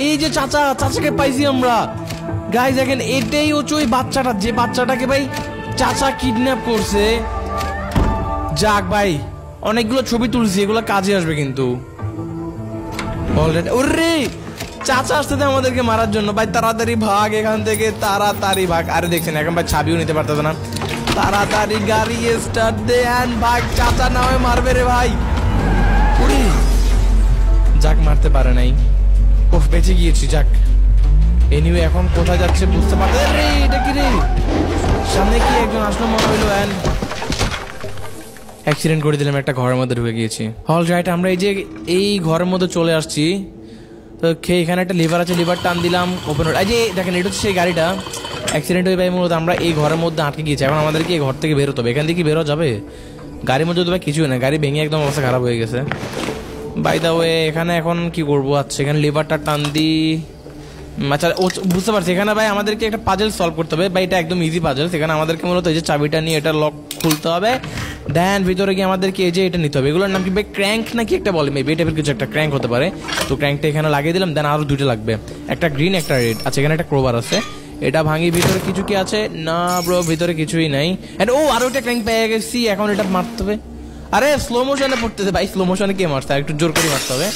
এই যে চাচাকে পাইছি আমরা গাইস। দেখেন এটাই হচ্ছে ওই বাচ্চাটা, যে বাচ্চাটাকে ভাই চাচা কিডন্যাপ করছে। যাক ভাই, অনেকগুলো ছবি তুলছি, এগুলো কাজে আসবে কিন্তু। ওরে চাচা আসতে আমাদেরকে মারার জন্য ভাই, তাড়াতাড়ি ভাগ এখান থেকে, তাড়াতাড়ি ভাগ। আরে দেখছেন এখন ভাই ছাবিও নিতে পারতেছে না। তাড়াতাড়ি গাড়ি স্টার্ট দে এন্ড ভাগ, চাচা না হয় মারবে রে ভাই। ওরে যাক, মারতে পারে নাই, ওফ বেঁচে গিয়েছি। যাক এনিওয়ে এখন কোথায় যাচ্ছে বুঝতে পারতে। রে এটা কি রে, সামনে কি একজন আসলো মনে হইলো এন্ড অ্যাক্সিডেন্ট করে দিলাম, একটা ঘরের মধ্যে ঢুকে গিয়েছি। হল রাইট, আমরা এই যে এই ঘরের মধ্যে চলে আসছি। তো এখানে একটা লিভার আছে, লিভার টান দিলাম, ওপেন। এই যে দেখেন এটা হচ্ছে সেই গাড়িটা অ্যাক্সিডেন্ট হয়ে ভাই মূলত আমরা এই ঘরের মধ্যে আটকে গিয়েছি। এখন আমাদেরকে এই ঘর থেকে বেরোতে হবে। এখান থেকে কি বেরো যাবে? গাড়ির মধ্যে তো ভাই কিছুই না, গাড়ি ভেঙে একদম অবস্থা খারাপ হয়ে গেছে। বাই দা ওয়ে এখানে এখন কি করবো? আচ্ছা এখানে লিভারটা টান দি। আচ্ছা বুঝতে পারছি, এখানে ভাই আমাদেরকে একটা পাজল সলভ করতে হবে ভাই। এটা একদম ইজি পাজল। সেখানে আমাদেরকে মূলত এই যে চাবিটা নিয়ে এটা লক খুলতে হবে, দেন ভিতরে গিয়ে আমাদেরকে এই যে এটা নিতে হবে। এগুলোর নাম কি ভাই? ক্র্যাঙ্ক নাকি একটা বলে, মেবি এই টাইপের কিছু একটা ক্র্যাঙ্ক হতে পারে। তো ক্র্যাঙ্কটা এখানে লাগিয়ে দিলাম, দেন আরো দুটো লাগবে, একটা গ্রিন একটা রেড। আচ্ছা এখানে একটা ক্রোবার আছে, এটা ভাঙি। ভিতরে কিছু কি আছে? না ব্রো, ভিতরে কিছুই নাই। ও আরো একটা ক্র্যাঙ্ক পেয়ে গেছি, এখন এটা মারতে হবে। আরে স্লো মোশনে পড়তেছে ভাই, স্লো মোশনে কে মারতে? একটু জোর করে মারতে হবে।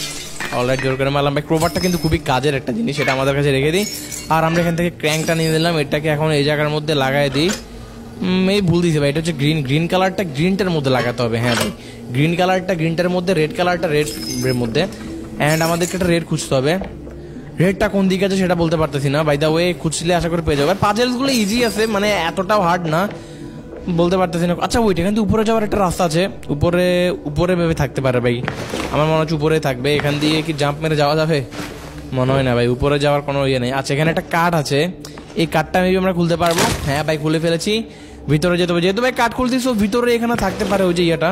অলরাইট, জোর করে মারলাম ভাই। ক্রোবারটা কিন্তু খুবই কাজের একটা জিনিস, এটা আমাদের কাছে রেখে দিই। আর আমরা এখান থেকে ক্র্যাঙ্কটা নিয়ে দিলাম, এটাকে এখন এই জায়গার মধ্যে লাগাই দিই। এই ভুল দিয়েছি ভাই, এটা হচ্ছে গ্রিন কালারটা গ্রিনটার মধ্যে লাগাতে হবে। হ্যাঁ ভাই, গ্রিন কালারটা গ্রিনটার মধ্যে, রেড কালারটা রেডের মধ্যে। অ্যান্ড আমাদেরকে একটা রেড খুঁজতে হবে। রেডটা কোন দিকে আছে সেটা বলতে পারতেছি না। বাই দা ওয়ে খুঁজলে আশা করে পেয়ে যাবো। পাজেলসগুলো ইজি আছে, মানে এতটাও হার্ড না, বলতে পারতেছি না। আচ্ছা ওইটা এখান থেকে উপরে যাওয়ার একটা রাস্তা আছে, উপরে ভেবে থাকতে পারে ভাই। আমার মনে হচ্ছে উপরে থাকবে। এখান দিয়ে কি জাম্প মেরে যাওয়া যাবে? মনে হয় না ভাই, উপরে যাওয়ার কোনো ইয়ে নেই। আচ্ছা এখানে একটা কাঠ আছে, এই কাঠটা মেবি আমরা খুলতে পারবো। হ্যাঁ ভাই খুলে ফেলেছি। ভিতরে যেতে হবে, যেহেতু ভাই কাঠ খুলতেছি ভিতরে এখানে থাকতে পারে ওই যে ইয়েটা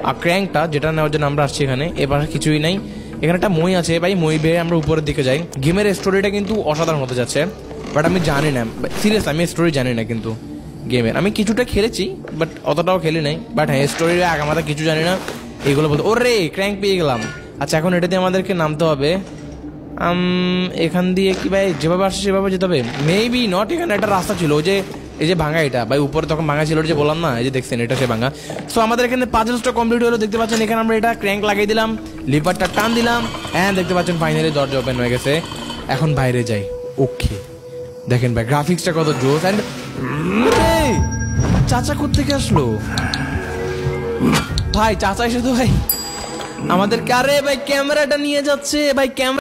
আর ক্র্যাঙ্কটা, যেটা নেওয়ার জন্য আমরা আসছি এখানে। এবার কিছুই নাই। এখানে একটা মই আছে ভাই, মই বেয়ে আমরা উপরের দিকে যাই। গেমের স্টোরিটা কিন্তু অসাধারণ হতে যাচ্ছে, বাট আমি জানি না সিরিয়াস, আমি স্টোরি জানি না কিন্তু গেমের। আমি কিছুটা খেলেছি বাট অতটাও খেলি নাই। বাট হ্যাঁ স্টোরির আমাদের কিছু জানি না এগুলো বলতে। ওরে ক্র্যাঙ্ক পেয়ে গেলাম। আচ্ছা এখন এটা দিয়ে আমাদেরকে নামতে হবে। এখান দিয়ে কি ভাই যেভাবে আসছে সেভাবে যেতে হবে? Maybe not. এখানে একটা রাস্তা ছিল, ওই যে এই যে ভাঙা, এটা ভাই উপরে তখন ভাঙা ছিল যে বললাম না, এই যে দেখছেন এটা সে ভাঙা। সো আমাদের এখানে পাজলসটা কমপ্লিট হলো, দেখতে পাচ্ছেন। এখানে আমরা এটা ক্র্যাঙ্ক লাগিয়ে দিলাম, লিভারটা টান দিলাম, হ্যাঁ দেখতে পাচ্ছেন ফাইনালি দরজা ওপেন হয়ে গেছে। এখন বাইরে যাই। ওকে দেখেন ভাই গ্রাফিক্সটা কত জোস। অ্যান্ড চাচা কোত্থেকে আসলো ভাই? চাচা এসে তো ভাই আমাদের কারে ভাই ক্যামেরাটা নিয়ে যাচ্ছে ভাই। ক্যামেরা